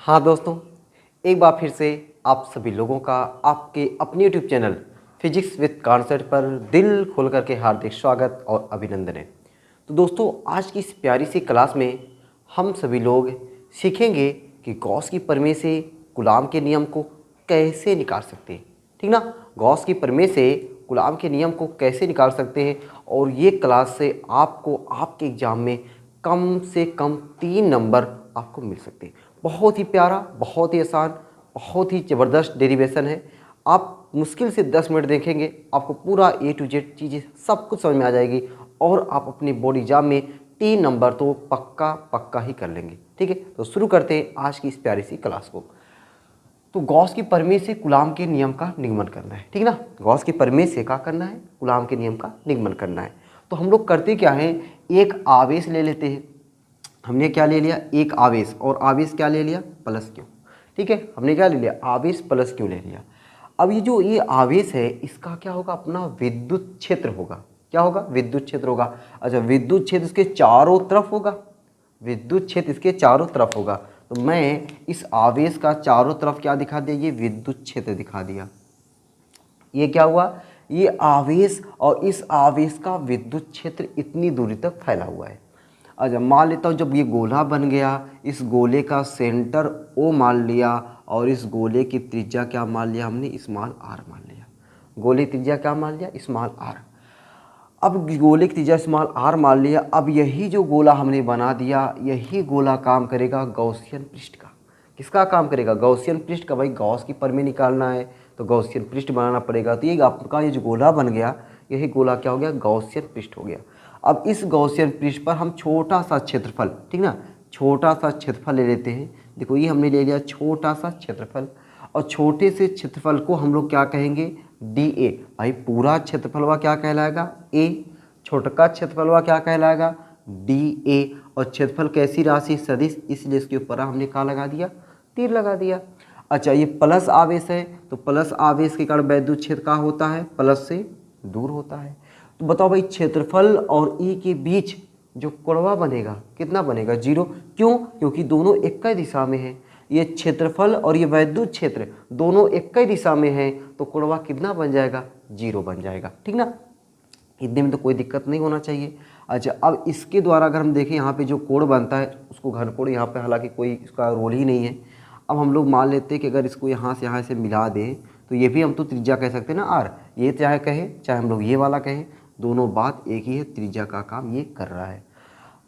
हाँ दोस्तों, एक बार फिर से आप सभी लोगों का आपके अपने YouTube channel physics with concept पर दिल खोल करके हार्दिक स्वागत और अभिनंदन है। तो दोस्तों, आज की इस प्यारी सी क्लास में हम सभी लोग सीखेंगे कि गॉस की प्रमेय से कूलॉम के नियम को कैसे निकाल सकते हैं। ठीक ना, गॉस की प्रमेय से कूलॉम के नियम को कैसे निकाल सकते हैं। और ये क्लास से आपको आपके एग्जाम में कम से कम 3 नंबर आपको मिल सकते हैं। बहुत ही प्यारा, बहुत ही आसान, बहुत ही ज़बरदस्त डेरिवेशन है। आप मुश्किल से 10 मिनट देखेंगे, आपको पूरा A to Z चीज़ें सब कुछ समझ में आ जाएगी और आप अपने बोर्ड एग्जाम में 3 नंबर तो पक्का पक्का ही कर लेंगे। ठीक है, तो शुरू करते हैं आज की इस प्यारी सी क्लास को। तो गॉस की प्रमेय से कूलॉम के नियम का निगमन करना है। ठीक ना, गॉस की प्रमेय से क्या करना है? कूलॉम के नियम का निगमन करना है। तो हम लोग करते क्या हैं, एक आवेश ले लेते हैं। हमने क्या ले लिया? एक आवेश, और आवेश क्या ले लिया? Plus Q. ठीक है, हमने क्या ले लिया? आवेश प्लस क्यू ले लिया। अब ये आवेश है, इसका क्या होगा? अपना विद्युत क्षेत्र होगा। क्या होगा? विद्युत क्षेत्र होगा। अच्छा, विद्युत क्षेत्र इसके चारों तरफ होगा। विद्युत क्षेत्र इसके चारों तरफ होगा। तो मैं इस आवेश का चारों तरफ क्या दिखा दिया? ये विद्युत क्षेत्र दिखा दिया। ये क्या हुआ? ये आवेश और इस आवेश का विद्युत क्षेत्र इतनी दूरी तक फैला हुआ है। अच्छा, मान लेता हूँ जब ये गोला बन गया, इस गोले का सेंटर O मान लिया और इस गोले की त्रिज्या क्या मान लिया हमने? स्मॉल r मान लिया। गोले की त्रिज्या क्या मान लिया? Small r। अब गोले की त्रिज्या स्मॉल r मान लिया। अब यही जो गोला हमने बना दिया, यही गोला काम करेगा गॉसियन पृष्ठ का। किसका काम करेगा? गॉसियन पृष्ठ का। भाई गॉस की प्रमेय निकालना है तो गॉसियन पृष्ठ बनाना पड़ेगा। तो ये आपका ये जो गोला बन गया, यही गोला क्या हो गया? गॉसियन पृष्ठ हो गया। अब इस गॉसियन पृष्ठ पर हम छोटा सा क्षेत्रफल, ठीक ना, छोटा सा क्षेत्रफल ले लेते हैं। देखो, ये हमने ले लिया छोटा सा क्षेत्रफल, और छोटे से क्षेत्रफल को हम लोग क्या कहेंगे? D A. भाई पूरा क्षेत्रफलवा क्या कहलाएगा? ए। छोटका क्षेत्रफलवा क्या कहलाएगा? D A. और क्षेत्रफल कैसी राशि? सदिश, इसलिए इसके ऊपर हमने क्या लगा दिया? तीर लगा दिया। अच्छा, ये प्लस आवेश है तो प्लस आवेश के कारण वैद्युत क्षेत्र क्या होता है? प्लस से दूर होता है। तो बताओ भाई, क्षेत्रफल और ई के बीच जो कोणवा बनेगा, कितना बनेगा? 0। क्यों? क्योंकि दोनों एक ही दिशा में है। ये क्षेत्रफल और ये वैद्युत क्षेत्र दोनों एक ही दिशा में है, तो कोणवा कितना बन जाएगा? 0 बन जाएगा। ठीक ना, इतने में तो कोई दिक्कत नहीं होना चाहिए। अच्छा, अब इसके द्वारा अगर हम देखें, यहाँ पे जो कोण बनता है उसको घनकोण, यहाँ पे हालांकि कोई इसका रोल ही नहीं है। अब हम लोग मान लेते हैं कि अगर इसको यहाँ से मिला दें तो ये भी हम तो त्रिज्या कह सकते हैं ना, r। ये चाहे कहें चाहे हम लोग ये वाला कहें, दोनों बात एक ही है, त्रिज्या का काम ये कर रहा है।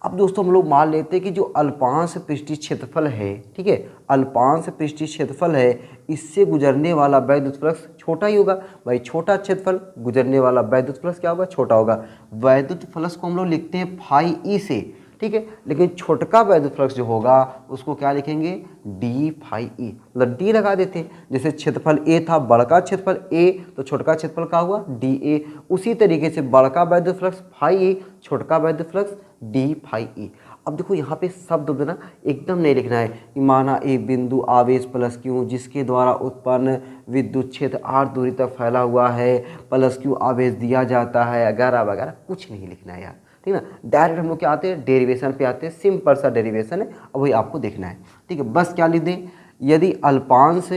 अब दोस्तों, हम लोग मान लेते हैं कि जो अल्पांश पृष्ठीय क्षेत्रफल है, ठीक है, अल्पांश पृष्ठीय क्षेत्रफल है, इससे गुजरने वाला वैद्युत फ्लक्स छोटा ही होगा। भाई छोटा क्षेत्रफल, गुजरने वाला वैद्युत फ्लक्स क्या होगा? छोटा होगा। वैद्युत फ्लक्स को हम लोग लिखते हैं फाई ई से, ठीक है, लेकिन छोटका वैद्युत फ्लक्स जो होगा उसको क्या लिखेंगे? D phi e. मतलब डी लगा देते हैं। जैसे क्षेत्रफल ए था, बड़का क्षेत्रफल ए, तो छोटका क्षेत्रफल क्या हुआ? D A. उसी तरीके से बड़का वैद्युत फ्लक्स फाई ए, छोटका वैद्युत फ्लक्स डी फाई ई। अब देखो, यहाँ पे शब्द ना एकदम नहीं लिखना है कि माना एक बिंदु आवेश प्लस क्यू जिसके द्वारा उत्पन्न विद्युत क्षेत्र r दूरी तक फैला हुआ है, प्लस क्यू आवेश दिया जाता है, वगैरह वगैरह, कुछ नहीं लिखना है यार। ठीक ना, डायरेक्ट हम लोग क्या आते हैं? डेरिवेशन पे आते हैं। सिंपल सा डेरिवेशन है, अब वही आपको देखना है। ठीक है, बस क्या लिख दें? यदि अल्पांश,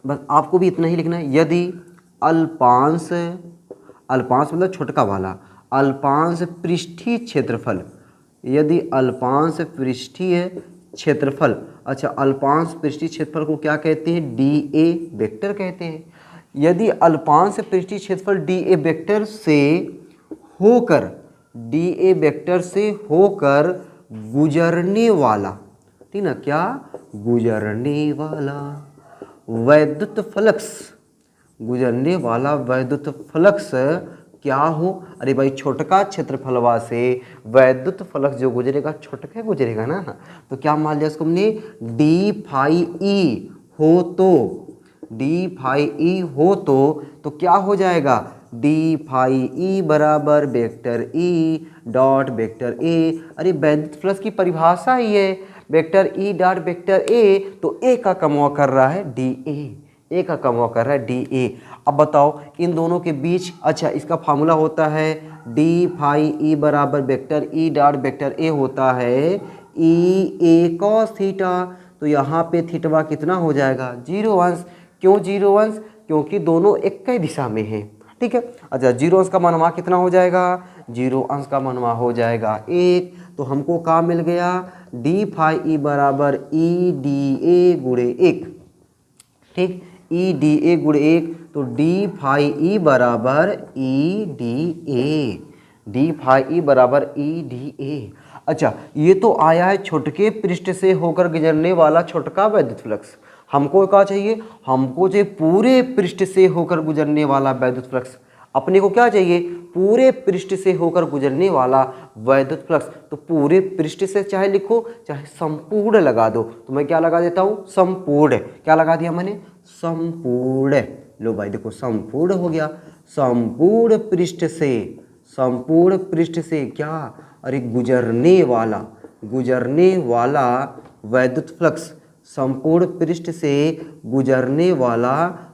बस आपको भी इतना ही लिखना है, यदि अल्पांश, अल्पांश मतलब छोटका वाला, अल्पांश पृष्ठीय क्षेत्रफल, यदि अल्पांश पृष्ठीय क्षेत्रफल, अच्छा, अल्पांश पृष्ठीय क्षेत्रफल को क्या कहते हैं? डी ए वेक्टर कहते हैं। यदि अल्पांश पृष्ठीय क्षेत्रफल डी ए वेक्टर से होकर, डी ए वेक्टर से होकर गुजरने वाला, ठीक ना, क्या? गुजरने वाला वैद्युत फ्लक्स, गुजरने वाला वैद्युत फ्लक्स क्या हो? अरे भाई, छोटका क्षेत्रफलवा से वैद्युत फ्लक्स जो गुजरेगा छोटका गुजरेगा ना, तो क्या मान लिया इसको हमने? डी फाई ई हो तो, डी फाई ई हो तो क्या हो जाएगा? डी फाई ई बराबर vector E dot vector A. अरे वैद्युत फ्लक्स की परिभाषा ही है vector E dot vector A, तो ए का कमवा कर रहा है डी ए का कमवा कर रहा है डी ए। अब बताओ इन दोनों के बीच, अच्छा, इसका फार्मूला होता है डी फाई ई बराबर vector E dot vector A होता है ई ए कॉस थीटा। तो यहाँ पे थीटा कितना हो जाएगा 0 अंश। क्यों 0 अंश? क्योंकि दोनों एक ही दिशा में हैं, ठीक है। अच्छा 0 अंश का मान वहाँ कितना हो जाएगा, 0 अंश का मान वहाँ हो जाएगा 1। तो हमको क्या मिल गया, डी फाई ई बराबर ई डी ए गुणे 1, ठीक, ई डी ए गुणे 1। तो डी फाई ई बराबर e d a, d phi e बराबर ई डी ए। अच्छा ये तो आया है छोटके पृष्ठ से होकर गुजरने वाला छोटका वैद्युत फ्लक्स। हमको क्या चाहिए, हमको चाहिए पूरे पृष्ठ से होकर गुजरने वाला वैद्युत फ्लक्स। अपने को क्या चाहिए, पूरे पृष्ठ से होकर गुजरने वाला वैद्युत फ्लक्स। तो पूरे पृष्ठ से चाहे लिखो चाहे संपूर्ण लगा दो, तो मैं क्या लगा देता हूँ, संपूर्ण। क्या लगा दिया मैंने, संपूर्ण। लो भाई देखो संपूर्ण हो गया, संपूर्ण पृष्ठ से, संपूर्ण पृष्ठ से क्या, अरे गुजरने वाला वैद्युत फ्लक्स, संपूर्ण पृष्ठ से गुजरने वाला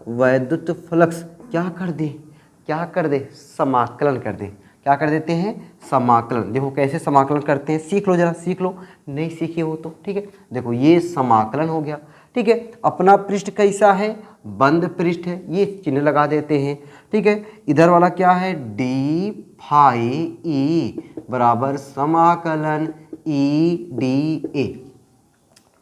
वैद्युत फ्लक्स क्या कर दे, समाकलन कर दे। क्या कर देते हैं, समाकलन। देखो कैसे समाकलन करते हैं, सीख लो, जरा सीख लो, नहीं सीखे हो तो, ठीक है। देखो ये समाकलन हो गया, ठीक है। अपना पृष्ठ कैसा है, बंद पृष्ठ है, ये चिन्ह लगा देते हैं, ठीक है। इधर वाला क्या है, डी फाई ई बराबर समाकलन ई डी ए,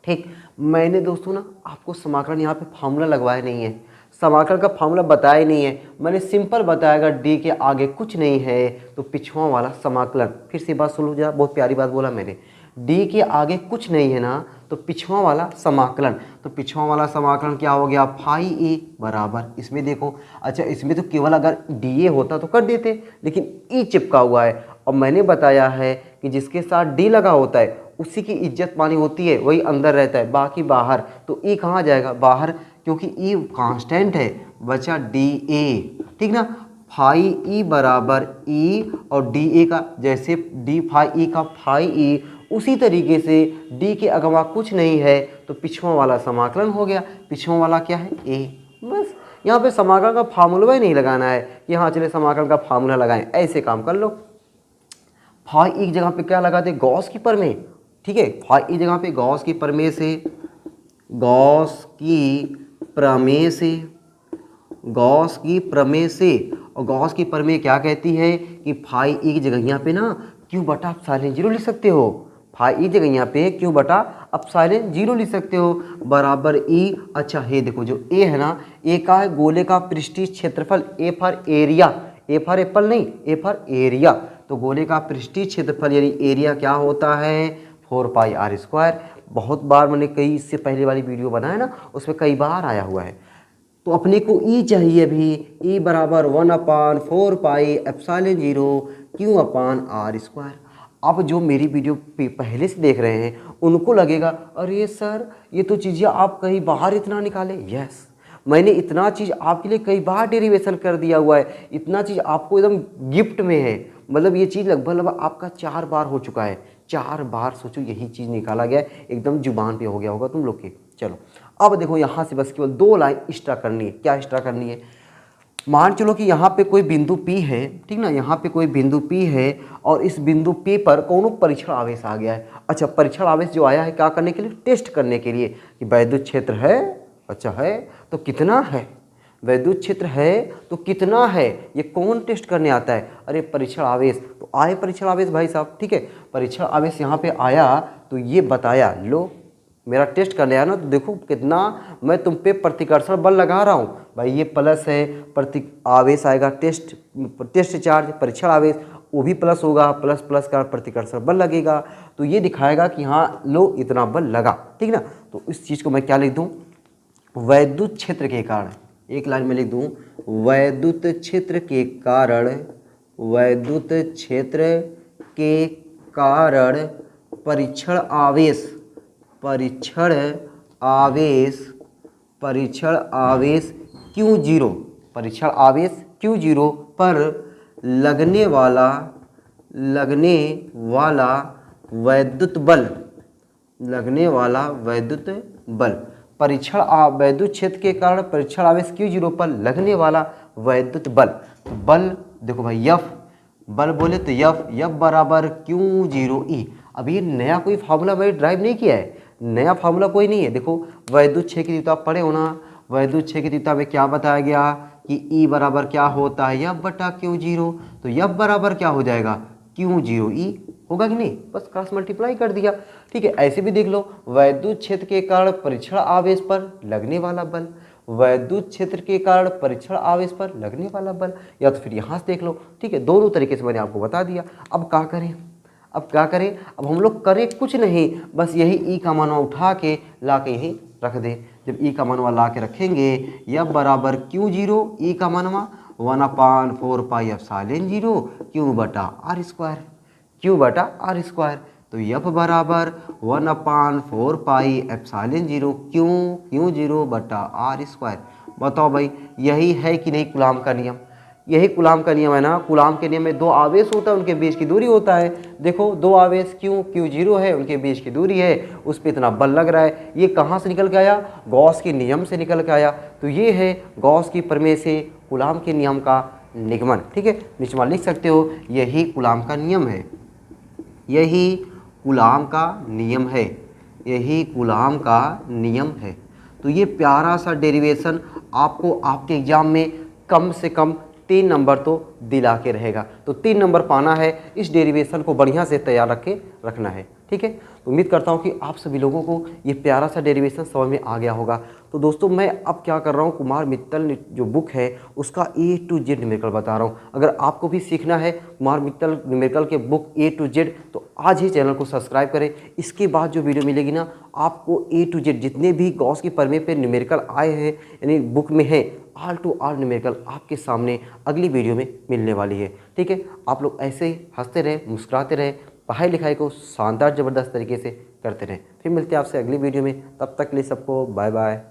ठीक। मैंने दोस्तों ना आपको समाकलन यहाँ पे फार्मूला लगवाया नहीं है, समाकलन का फार्मूला बताया नहीं है, मैंने सिंपल बताएगा डी के आगे कुछ नहीं है तो पिछुआ वाला समाकलन। फिर से बात सुन लो जरा, बहुत प्यारी बात बोला मैंने, डी के आगे कुछ नहीं है ना तो पिछुआ वाला समाकलन। तो पिछुआ वाला समाकलन क्या हो गया, फाई ए बराबर, इसमें देखो, अच्छा इसमें तो केवल अगर डी ए होता तो कर देते, लेकिन ई चिपका हुआ है। और मैंने बताया है कि जिसके साथ डी लगा होता है उसी की इज्जत मानी होती है, वही अंदर रहता है, बाकी बाहर। तो ई कहाँ जाएगा, बाहर, क्योंकि ई कांस्टेंट है, बचा डी ए, ठीक ना। फाई ई बराबर ई और डी ए का, जैसे डी फाई ई का फाई ई, उसी तरीके से डी के अगवा कुछ नहीं है तो पिछुआ वाला समाकलन हो गया। पिछुआ वाला क्या है, ए। बस यहाँ पे समाकलन का फार्मूला ही नहीं लगाना है कि हाँ चले समाकलन का फार्मूला लगाएं, ऐसे काम कर लो। फाई ई की जगह पे क्या लगाते, गॉस की प्रमेय, ठीक है। फाई ई जगह पे गॉस की प्रमेय से, गॉस की प्रमेय से, गॉस की प्रमेय से। और गॉस की प्रमेय क्या कहती है कि फाई ई की जगह यहाँ पे ना क्यू बटा एप्सिलॉन 0 लिख सकते हो। फाई ई जगह यहाँ पे क्यू बटा एप्सिलॉन 0 लिख सकते हो, बराबर ई। अच्छा है देखो जो ए है ना, ए का है गोले का पृष्ठीय क्षेत्रफल, A for area, A for Apple नहीं, ए फॉर एरिया। तो गोले का पृष्ठीय क्षेत्रफल यानी एरिया क्या होता है, 4 पाई आर स्क्वायर। बहुत बार मैंने कई इससे पहले वाली वीडियो बनाया ना, उसमें कई बार आया हुआ है। तो अपने को ई चाहिए भी, ई बराबर 1/4 pi epsilon 0 q upon r square. अब जो मेरी वीडियो पहले से देख रहे हैं उनको लगेगा अरे सर ये तो चीज़ें आप कहीं बाहर इतना निकाले। यस, मैंने इतना चीज़ आपके लिए कई बार डेरिवेशन कर दिया हुआ है, इतना चीज़ आपको एकदम गिफ्ट में है। मतलब ये चीज़ लगभग आपका 4 बार हो चुका है, 4 बार सोचो यही चीज़ निकाला गया, एकदम जुबान पे हो गया होगा तुम लोग के। चलो अब देखो यहाँ से बस केवल 2 लाइन एक्स्ट्रा करनी है। क्या एक्स्ट्रा करनी है, मान चलो कि यहाँ पे कोई बिंदु P है, ठीक ना, यहाँ पे कोई बिंदु P है और इस बिंदु P पर कोनो परीक्षण आवेश आ गया है। अच्छा परीक्षण आवेश जो आया है क्या करने के लिए, टेस्ट करने के लिए कि वैद्युत क्षेत्र है, अच्छा है तो कितना है, वैद्युत क्षेत्र है तो कितना है, ये कौन टेस्ट करने आता है, अरे परीक्षण आवेश। तो आए परीक्षण आवेश भाई साहब, ठीक है, परीक्षण आवेश यहाँ पे आया तो ये बताया, लो मेरा टेस्ट करने आया ना, तो देखो कितना मैं तुम पे प्रतिकर्षण बल लगा रहा हूँ भाई। ये प्लस है, प्रति आवेश आएगा, टेस्ट चार्ज, परीक्षण आवेश वो भी प्लस होगा, प्लस प्लस का प्रतिकर्षण बल लगेगा, तो ये दिखाएगा कि हाँ लो इतना बल लगा, ठीक ना। तो इस चीज़ को मैं क्या लिख दूँ, वैद्युत क्षेत्र के कारण, एक लाइन में लिख दूँ, वैद्युत क्षेत्र के कारण, वैद्युत क्षेत्र के कारण परीक्षण आवेश, परीक्षण आवेश, परीक्षण आवेश Q0, परीक्षण आवेश Q0 पर लगने वाला वैद्युत बल, लगने वाला वैद्युत बल, परीक्षण वैद्युत क्षेत्र के कारण परीक्षण आवेश Q0 पर लगने वाला वैद्युत बल। बल देखो भाई F, बल बोले तो F बराबर Q0E। अब ये नया कोई फार्मूला मैंने ड्राइव नहीं किया है, नया फार्मूला कोई नहीं है। देखो वैद्युत क्षेत्र की तीव्रता पढ़े होना, वैद्युत क्षेत्र की तीव्रता में क्या बताया गया कि E बराबर क्या होता है, F बटा क्यू जीरो। तो F बराबर क्या हो जाएगा, क्यू जीरो E होगा कि नहीं, बस क्रॉस मल्टीप्लाई कर दिया। ठीक है, ऐसे भी देख लो, वैद्युत क्षेत्र के कारण परीक्षण आवेश पर लगने वाला बल, वैद्युत क्षेत्र के कारण परीक्षण आवेश पर लगने वाला बल, या तो फिर यहाँ से देख लो। ठीक है, दोनों तरीके से मैंने आपको बता दिया। अब क्या करें, अब क्या करें, अब हम लोग करें कुछ नहीं, बस यही ई का मानवा उठा के ला के यहीं रख दें। जब ई का मानवा ला के रखेंगे, यह बराबर क्यू जीरो, ई का मानवा 1/4 पाई एप्सिलॉन जीरो क्यू बटा आर स्क्वायर, क्यू बटा आर स्क्वायर। तो यफ बराबर 1/4 pi epsilon zero Q zero बटा आर स्क्वायर। बताओ भाई, यही है कि नहीं कूलाम का नियम, यही कूलाम का नियम है ना। कूलाम के नियम में दो आवेश होता है, उनके बीच की दूरी होता है। देखो दो आवेश क्यू जीरो है, उनके बीच की दूरी है, उस पर इतना बल लग रहा है। ये कहाँ से निकल के आया, गॉस के नियम से निकल के आया। तो ये है गॉस की प्रमेय से कूलाम के नियम का निगमन। ठीक है, नीचे लिख सकते हो, यही कूलाम का नियम है, यही कूलाम का नियम है, यही कूलाम का नियम है। तो ये प्यारा सा डेरिवेशन आपको आपके एग्जाम में कम से कम 3 नंबर तो दिला के रहेगा। तो 3 नंबर पाना है, इस डेरिवेशन को बढ़िया से तैयार रख के रखना है। ठीक है, तो उम्मीद करता हूँ कि आप सभी लोगों को ये प्यारा सा डेरिवेशन समझ में आ गया होगा। तो दोस्तों मैं अब क्या कर रहा हूँ, कुमार मित्तल जो बुक है उसका A to Z न्यूमेरिकल बता रहा हूँ। अगर आपको भी सीखना है कुमार मित्तल न्यूमेरिकल के बुक A to Z, तो आज ही चैनल को सब्सक्राइब करें। इसके बाद जो वीडियो मिलेगी ना, आपको A to Z जितने भी गॉस की प्रमेय पे न्यूमेरिकल आए हैं यानी बुक में है, ऑल टू ऑल न्यूमेरिकल आपके सामने अगली वीडियो में मिलने वाली है। ठीक है, आप लोग ऐसे ही हंसते रहे, मुस्कुराते रहे, पढ़ाई लिखाई को शानदार ज़बरदस्त तरीके से करते रहें। फिर मिलते हैं आपसे अगली वीडियो में, तब तक के लिए सबको बाय बाय।